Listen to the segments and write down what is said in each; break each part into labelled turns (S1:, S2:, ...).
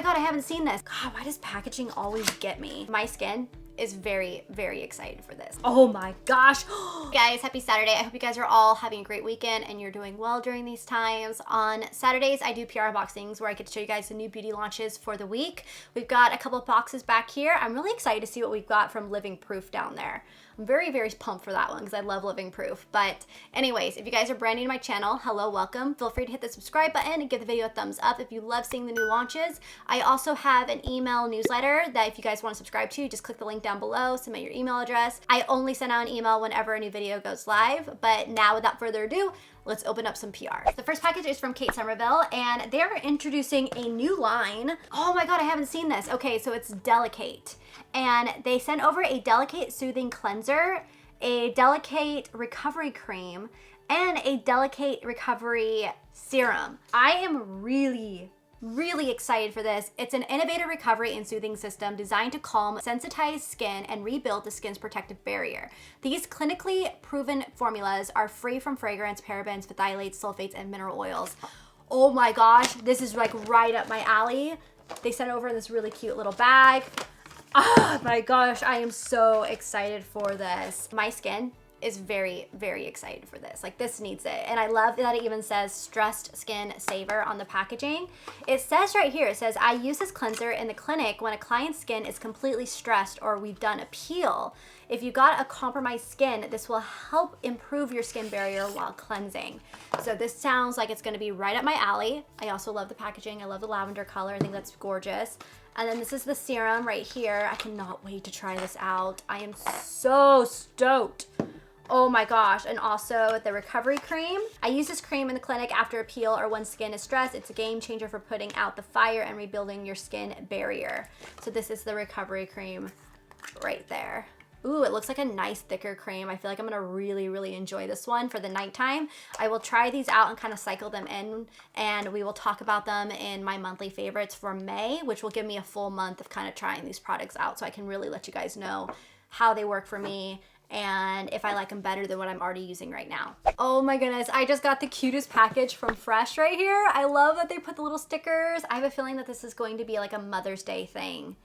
S1: my God, I haven't seen this. God, why does packaging always get me? My skin is very, very excited for this. Oh my gosh. Guys, happy Saturday. I hope you guys are all having a great weekend and you're doing well during these times. On Saturdays, I do PR unboxings where I get to show you guys the new beauty launches for the week. We've got a couple of boxes back here. I'm really excited to see what we've got from Living Proof down there. I'm very, very pumped for that one because I love Living Proof. But anyways, if you guys are brand new to my channel, hello, welcome. Feel free to hit the subscribe button and give the video a thumbs up if you love seeing the new launches. I also have an email newsletter that if you guys want to subscribe to, just click the link down below, submit your email address. I only send out an email whenever a new video goes live. But now without further ado, let's open up some PR. The first package is from Somerville and they're introducing a new line. Oh my God, I haven't seen this. Okay, so it's Delicate. And they sent over a Delicate Soothing Cleanser, a Delicate Recovery Cream, and a Delicate Recovery Serum. I am really excited for this. It's an innovative recovery and soothing system designed to calm sensitized skin and rebuild the skin's protective barrier. These clinically proven formulas are free from fragrance, parabens, phthalates, sulfates, and mineral oils. Oh my gosh, this is like right up my alley. They sent over in this really cute little bag. Oh my gosh, I am so excited for this. My skin is very, very excited for this. Like, this needs it. And I love that it even says Stressed Skin Saver on the packaging. It says right here, it says, I use this cleanser in the clinic when a client's skin is completely stressed or we've done a peel. If you got a compromised skin, this will help improve your skin barrier while cleansing. So this sounds like it's gonna be right up my alley. I also love the packaging. I love the lavender color. I think that's gorgeous. And then this is the serum right here. I cannot wait to try this out. I am so stoked. Oh my gosh, and also the recovery cream. I use this cream in the clinic after a peel or when skin is stressed. It's a game changer for putting out the fire and rebuilding your skin barrier. So this is the recovery cream right there. Ooh, it looks like a nice thicker cream. I feel like I'm gonna really enjoy this one for the nighttime. I will try these out and kind of cycle them in, and we will talk about them in my monthly favorites for May, which will give me a full month of kind of trying these products out so I can really let you guys know how they work for me and if I like them better than what I'm already using right now. Oh my goodness, I just got the cutest package from Fresh right here. I love that they put the little stickers. I have a feeling that this is going to be like a Mother's Day thing.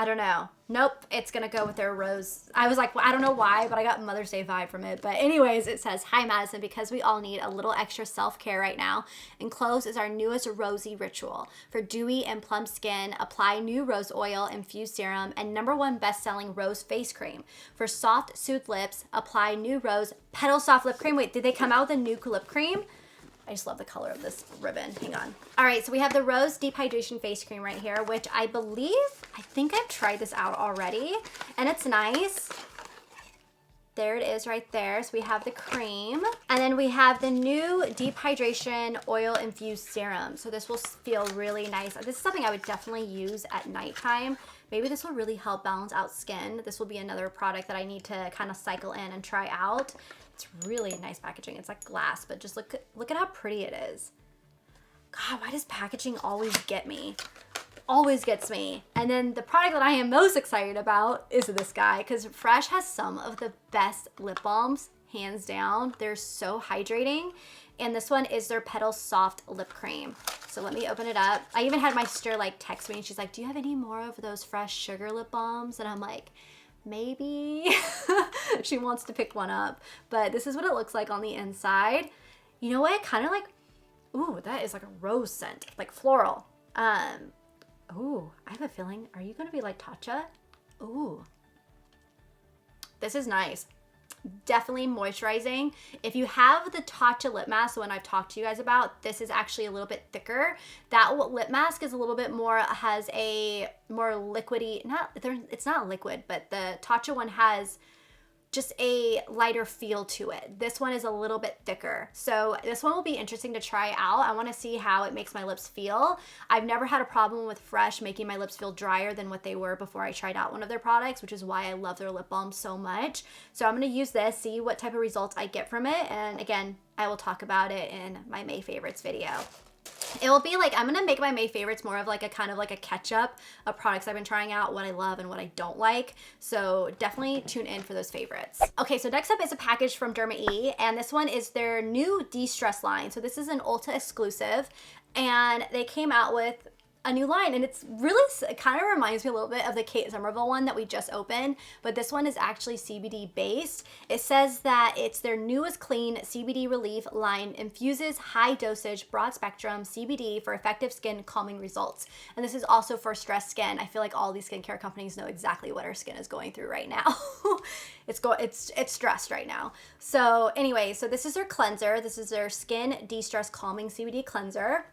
S1: I don't know. Nope, it's gonna go with their rose. I was like, well, I don't know why, but I got Mother's Day vibe from it. But anyways, it says, hi Madison, because we all need a little extra self-care right now. Enclosed is our newest rosy ritual. For dewy and plump skin, apply new rose oil infused serum and #1 best-selling rose face cream. For soft, soothed lips, apply new rose petal soft lip cream. Wait, did they come out with a new lip cream? I just love the color of this ribbon. Hang on. All right, so we have the Rose Deep Hydration Face Cream right here, which I think I've tried this out already, and it's nice. There it is right there. So we have the cream, and then we have the new Deep Hydration Oil Infused Serum. So this will feel really nice. This is something I would definitely use at nighttime. Maybe this will really help balance out skin. This will be another product that I need to kind of cycle in and try out. It's really nice packaging. It's like glass, but just look at how pretty it is. God, why does packaging always get me? Always gets me. And then the product that I am most excited about is this guy, because Fresh has some of the best lip balms, hands down. They're so hydrating. And this one is their Petal Soft Lip Cream. So let me open it up. I even had my sister like text me and she's like, do you have any more of those Fresh Sugar Lip Balms? And I'm like, maybe. She wants to pick one up, but this is what it looks like on the inside. You know what? Kind of like, ooh, that is like a rose scent, like floral. Ooh, I have a feeling, are you gonna be like Tatcha? Ooh, this is nice. Definitely moisturizing. If you have the Tatcha lip mask, the one I've talked to you guys about, this is actually a little bit thicker. That lip mask is a little bit more, has a more liquidy, it's not liquid, but the Tatcha one has just a lighter feel to it. This one is a little bit thicker. So this one will be interesting to try out. I wanna see how it makes my lips feel. I've never had a problem with Fresh making my lips feel drier than what they were before I tried out one of their products, which is why I love their lip balm so much. So I'm gonna use this, see what type of results I get from it. And again, I will talk about it in my May favorites video. It will be like, I'm gonna make my May favorites more of like a kind of like a catch up of products I've been trying out, what I love and what I don't like. So definitely tune in for those favorites. Okay, so next up is a package from DermaE, and this one is their new de-stress line. So this is an Ulta exclusive, and they came out with a new line, and it's really, it kind of reminds me a little bit of the Kate Somerville one that we just opened, but this one is actually CBD based. It says that it's their newest clean CBD relief line, infuses high dosage, broad spectrum CBD for effective skin calming results. And this is also for stressed skin. I feel like all these skincare companies know exactly what our skin is going through right now. It's stressed right now. So anyway, so this is their cleanser. This is their skin de-stress calming CBD cleanser,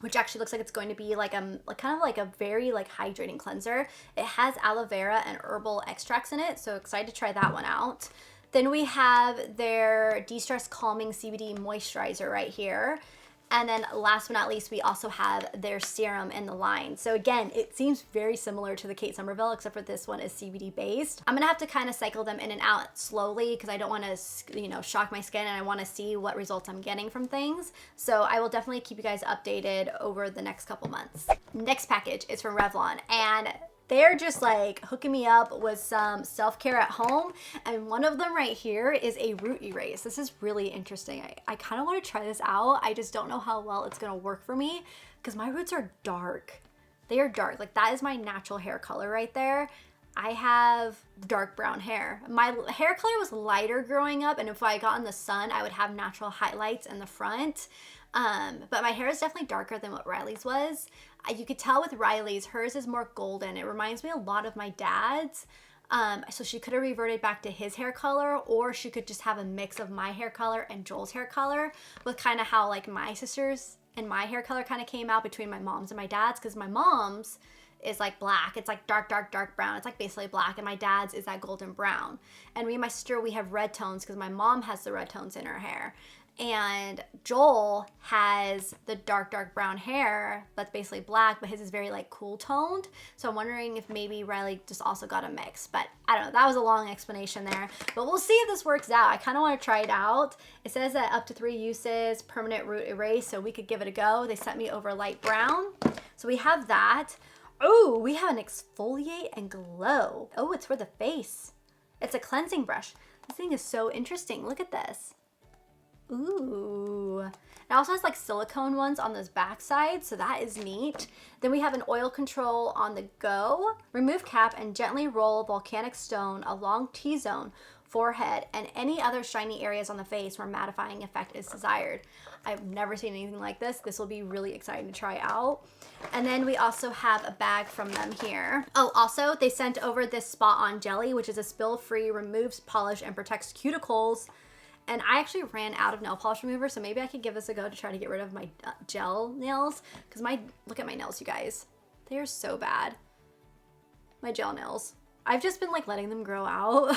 S1: which actually looks like it's going to be like kind of like a very like hydrating cleanser. It has aloe vera and herbal extracts in it, so excited to try that one out. Then we have their de-stress calming CBD moisturizer right here. And then last but not least, we also have their serum in the line. So again, it seems very similar to the Kate Somerville, except for this one is CBD based. I'm gonna have to kind of cycle them in and out slowly because I don't want to, you know, shock my skin, and I want to see what results I'm getting from things. So I will definitely keep you guys updated over the next couple months. Next package is from Revlon, and they're just like hooking me up with some self-care at home. And one of them right here is a root erase. This is really interesting. I kind of want to try this out. I just don't know how well it's going to work for me because my roots are dark. They are dark. Like that is my natural hair color right there. I have dark brown hair. My hair color was lighter growing up, and if I got in the sun, I would have natural highlights in the front. But my hair is definitely darker than what Riley's was. You could tell with Riley's, hers is more golden. It reminds me a lot of my dad's. So she could have reverted back to his hair color, or she could just have a mix of my hair color and Joel's hair color, with kind of how like my sisters and my hair color kind of came out between my mom's and my dad's, because my mom's is like black. It's like dark, dark, dark brown. It's like basically black, and my dad's is that golden brown. And me and my sister, we have red tones because my mom has the red tones in her hair. And Joel has the dark, dark brown hair that's basically black, but his is very like cool toned. So I'm wondering if maybe Riley just also got a mix, but I don't know. That was a long explanation there, but we'll see if this works out. I kind of want to try it out. It says that up to 3 uses, permanent root erase, so we could give it a go. They sent me over light brown. So we have that. Oh, we have an exfoliate and glow. Oh, it's for the face. It's a cleansing brush. This thing is so interesting. Look at this. Ooh. It also has like silicone ones on this back side, so that is neat. Then we have an oil control on the go. Remove cap and gently roll volcanic stone along T-zone, forehead, and any other shiny areas on the face where mattifying effect is desired. I've never seen anything like this. This will be really exciting to try out. And then we also have a bag from them here. Oh, also they sent over this Spot On Jelly, which is a spill-free, removes polish, and protects cuticles. And I actually ran out of nail polish remover, so maybe I could give this a go to try to get rid of my gel nails. Because look at my nails, you guys. They are so bad. My gel nails. I've just been like letting them grow out.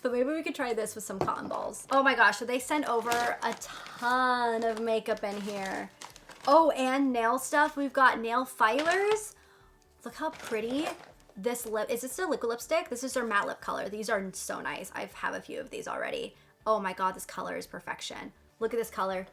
S1: But maybe we could try this with some cotton balls. Oh my gosh, so they sent over a ton of makeup in here. Oh, and nail stuff. We've got nail filers. Look how pretty this lip, is this a liquid lipstick? This is their matte lip color. These are so nice. I have a few of these already. Oh my God, this color is perfection. Look at this color.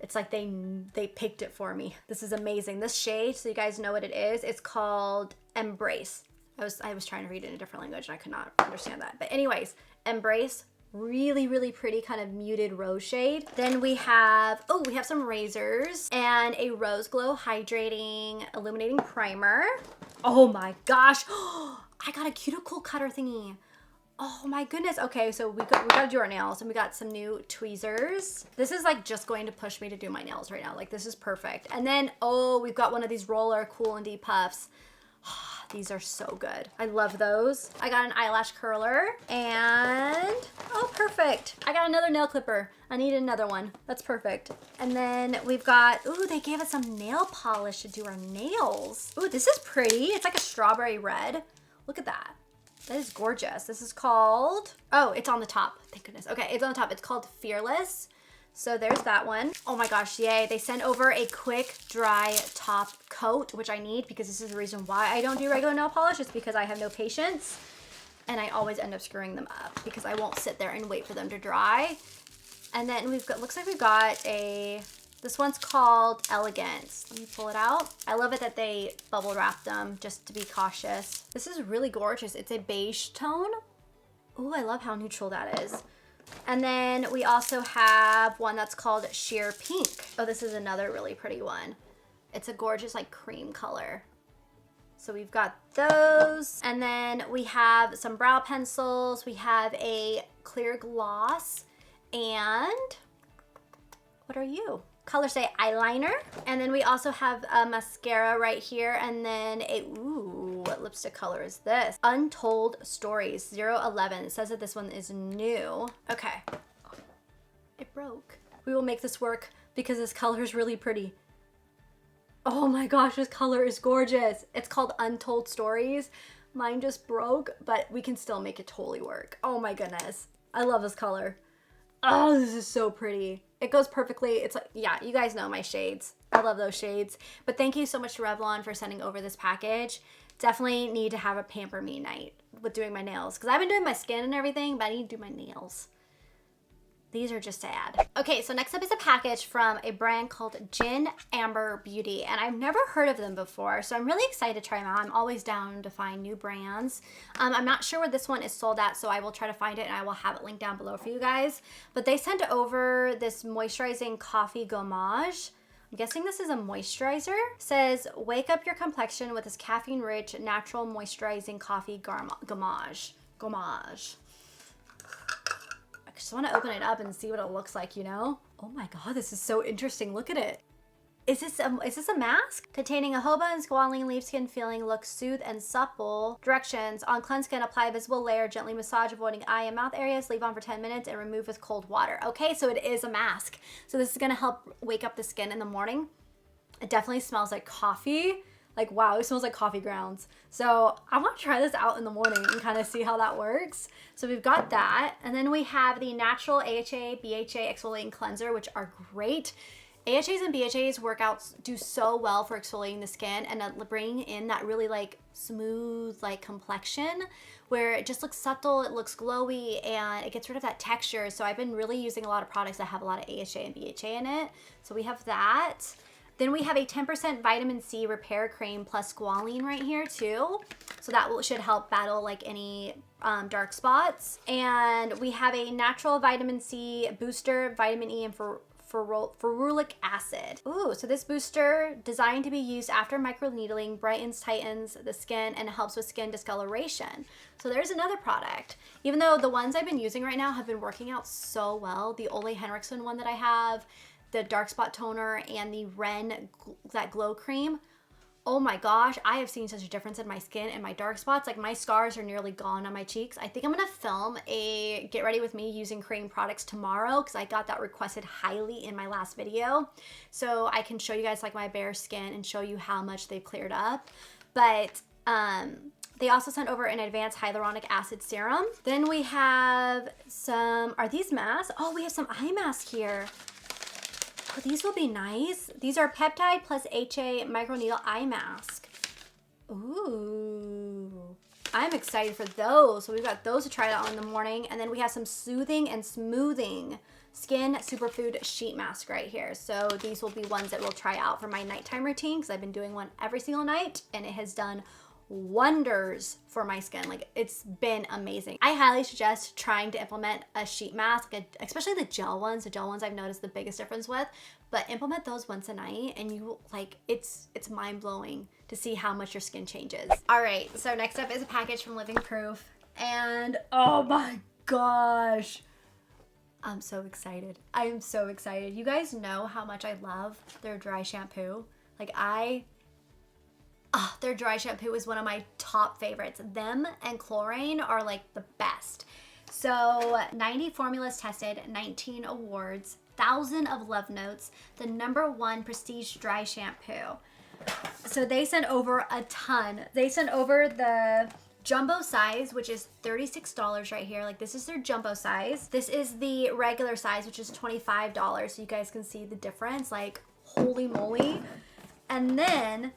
S1: It's like they picked it for me. This is amazing. This shade, so you guys know what it is, it's called Embrace. I was trying to read it in a different language and I could not understand that. But anyways, Embrace, really, really pretty kind of muted rose shade. Then we have some razors and a Rose Glow Hydrating Illuminating Primer. Oh my gosh. I got a cuticle cutter thingy. Oh my goodness. Okay, so we got to do our nails, and we got some new tweezers. This is like just going to push me to do my nails right now. Like this is perfect. And then, oh, we've got one of these roller Cool and Deep puffs. These are so good. I love those. I got an eyelash curler, and oh, perfect. I got another nail clipper. I need another one. That's perfect. And then we've got, ooh, they gave us some nail polish to do our nails. Ooh, this is pretty. It's like a strawberry red. Look at that. That is gorgeous. This is called, oh, it's on the top. Thank goodness. Okay, it's on the top. It's called Fearless. So there's that one. Oh my gosh, yay. They sent over a quick dry top coat, which I need because this is the reason why I don't do regular nail polish. It's because I have no patience and I always end up screwing them up because I won't sit there and wait for them to dry. And then we've got, looks like we've got this one's called Elegance. Let me pull it out. I love it that they bubble wrap them just to be cautious. This is really gorgeous. It's a beige tone. Ooh, I love how neutral that is. And then we also have one that's called Sheer Pink. Oh, this is another really pretty one. It's a gorgeous like cream color. So we've got those. And then we have some brow pencils. We have a clear gloss. And what are you? Color Stay eyeliner. And then we also have a mascara right here. And then ooh, what lipstick color is this? Untold Stories 011. It says that this one is new. Okay. It broke. We will make this work because this color is really pretty. Oh my gosh, this color is gorgeous. It's called Untold Stories. Mine just broke, but we can still make it totally work. Oh my goodness. I love this color. Oh, this is so pretty. It goes perfectly. It's like, yeah, you guys know my shades. I love those shades. But thank you so much to Revlon for sending over this package. Definitely need to have a pamper me night with doing my nails because I've been doing my skin and everything, but I need to do my nails. These are just sad. Okay, so next up is a package from a brand called Jin Amber Beauty, and I've never heard of them before, so I'm really excited to try them out. I'm always down to find new brands. I'm not sure where this one is sold at, so I will try to find it and I will have it linked down below for you guys. But they sent over this moisturizing coffee gommage. I'm guessing this is a moisturizer. It says, wake up your complexion with this caffeine-rich, natural moisturizing coffee gommage. I just want to open it up and see what it looks like, you know? Oh my god, this is so interesting. Look at it. Is this a mask? Containing a jojoba and squalene leave skin feeling, look soothe and supple. Directions: on cleansed skin, apply a visible layer, gently massage, avoiding eye and mouth areas, leave on for 10 minutes, and remove with cold water. Okay, so it is a mask. So this is gonna help wake up the skin in the morning. It definitely smells like coffee. Like, wow, it smells like coffee grounds. So I want to try this out in the morning and kind of see how that works. So we've got that. And then we have the natural AHA, BHA exfoliating cleanser, which are great. AHAs and BHAs workouts do so well for exfoliating the skin and bringing in that really like smooth like complexion where it just looks subtle, it looks glowy, and it gets rid of that texture. So I've been really using a lot of products that have a lot of AHA and BHA in it. So we have that. Then we have a 10% vitamin C repair cream plus squalene right here too. So that should help battle like any dark spots. And we have a natural vitamin C booster, vitamin E, and ferulic acid. Ooh, so this booster, designed to be used after microneedling, brightens, tightens the skin, and helps with skin discoloration. So there's another product. Even though the ones I've been using right now have been working out so well, the Ole Henriksen one that I have, the dark spot toner, and the Ren that glow cream. Oh my gosh, I have seen such a difference in my skin and my dark spots. Like my scars are nearly gone on my cheeks. I think I'm gonna film a get ready with me using cream products tomorrow because I got that requested highly in my last video. So I can show you guys like my bare skin and show you how much they've cleared up. But they also sent over an advanced hyaluronic acid serum. Then we have some, are these masks? Oh, we have some eye masks here. Oh, these will be nice. These are peptide plus HA microneedle eye mask. Ooh, I'm excited for those. So we've got those to try out in the morning. And then we have some soothing and smoothing skin superfood sheet mask right here. So these will be ones that we'll try out for my nighttime routine because I've been doing one every single night and it has done wonders for my skin. Like it's been amazing. I highly suggest trying to implement a sheet mask, especially the gel ones. The gel ones I've noticed the biggest difference with, but implement those once a night and you like, it's mind-blowing to see how much your skin changes. All right, so next up is a package from Living Proof and oh my gosh, I'm so excited. I am so excited. You guys know how much I love their dry shampoo. Like their dry shampoo is one of my top favorites. Them and chlorine are like the best. So 90 formulas tested, 19 awards, 1,000 of love notes, the #1 prestige dry shampoo. So they sent over a ton. They sent over the jumbo size, which is $36 right here. Like this is their jumbo size. This is the regular size, which is $25. So you guys can see the difference, like holy moly. And then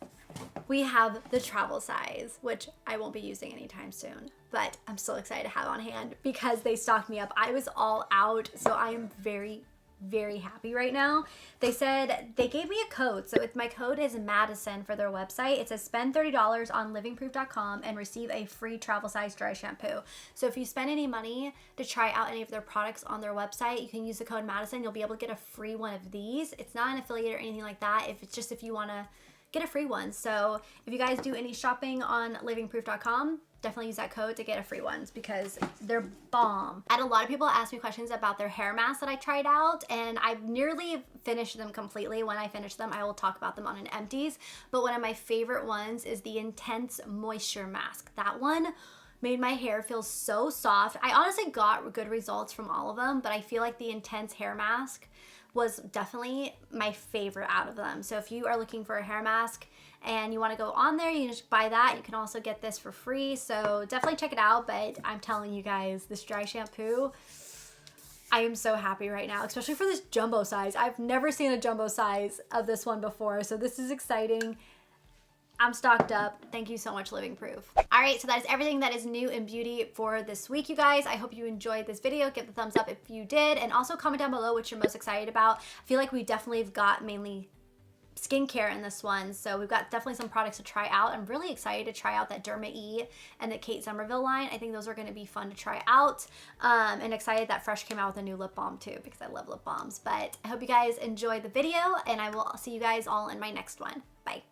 S1: we have the travel size, which I won't be using anytime soon, but I'm still excited to have on hand because they stocked me up. I was all out, so I am very, very happy right now. They said they gave me a code. So my code is Madison for their website. It says spend $30 on livingproof.com and receive a free travel size dry shampoo. So if you spend any money to try out any of their products on their website, you can use the code Madison. You'll be able to get a free one of these. It's not an affiliate or anything like that. If you want to get a free one. So if you guys do any shopping on livingproof.com, definitely use that code to get a free ones because they're bomb. I had a lot of people ask me questions about their hair masks that I tried out, and I've nearly finished them completely. When I finish them, I will talk about them on an empties. But one of my favorite ones is the Intense Moisture Mask. That one made my hair feel so soft. I honestly got good results from all of them, but I feel like the Intense Hair Mask was definitely my favorite out of them. So if you are looking for a hair mask and you want to go on there, you can just buy that. You can also get this for free. So definitely check it out. But I'm telling you guys, this dry shampoo, I am so happy right now, especially for this jumbo size. I've never seen a jumbo size of this one before. So this is exciting. I'm stocked up. Thank you so much, Living Proof. All right, so that is everything that is new in beauty for this week, you guys. I hope you enjoyed this video. Give the thumbs up if you did, and also comment down below what you're most excited about. I feel like we definitely have got mainly skincare in this one, so we've got definitely some products to try out. I'm really excited to try out that DermaE and the Kate Somerville line. I think those are going to be fun to try out, and excited that Fresh came out with a new lip balm too, because I love lip balms. But I hope you guys enjoyed the video, and I will see you guys all in my next one.